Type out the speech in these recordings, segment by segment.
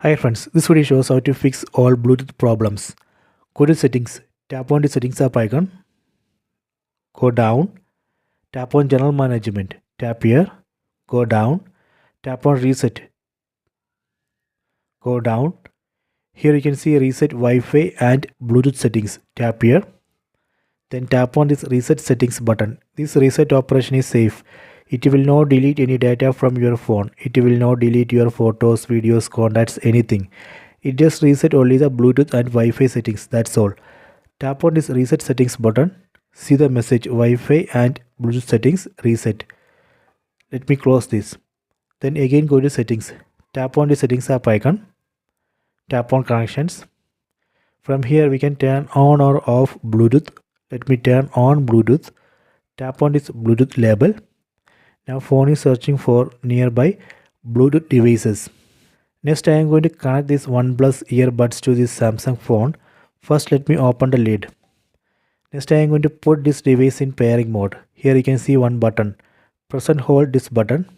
Hi friends, this video shows how to fix all Bluetooth problems. Go to settings, tap on the settings app icon, go down, tap on general management, tap here, go down, tap on reset, go down. Here you can see reset Wi-Fi and Bluetooth settings, tap here. Then tap on this reset settings button. This reset operation is safe. It will not delete any data from your phone. It will not delete your photos, videos, contacts, anything. It just reset only the Bluetooth and Wi-Fi settings, that's all. Tap on this reset settings button. See the message Wi-Fi and Bluetooth settings reset. Let me close this. Then again go to settings. Tap on the settings app icon. Tap on connections. From here we can turn on or off Bluetooth. Let me turn on Bluetooth. Tap on this Bluetooth label. Now phone is searching for nearby Bluetooth devices. Next I am going to connect this OnePlus earbuds to this Samsung phone. First let me open the lid. Next I am going to put this device in pairing mode. Here you can see one button. Press and hold this button.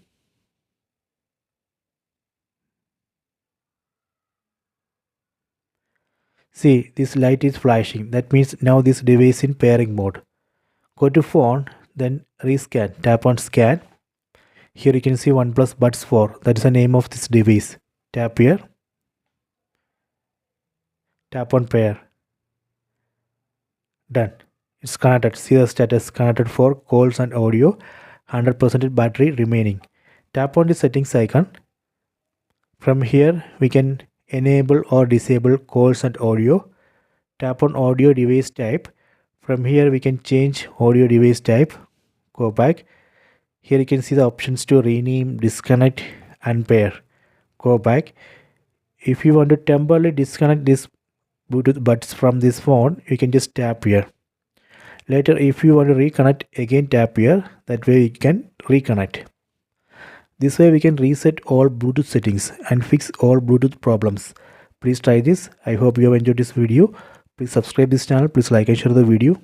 See, this light is flashing. That means now this device in pairing mode. Go to phone, then rescan. Tap on scan. Here you can see OnePlus Buds 4. That is the name of this device. Tap here. Tap on pair. Done. It's connected. See the status connected for calls and audio. 100% battery remaining. Tap on the settings icon. From here we can enable or disable calls and audio. Tap on audio device type. From here we can change audio device type. Go back. Here you can see the options to rename, disconnect, and pair. Go back. If you want to temporarily disconnect this Bluetooth buds from this phone, you can just tap here. Later if you want to reconnect, again tap here. That way you can reconnect. This way we can reset all Bluetooth settings and fix all Bluetooth problems. Please try this. I hope you have enjoyed this video. Please subscribe this channel. Please like and share the video.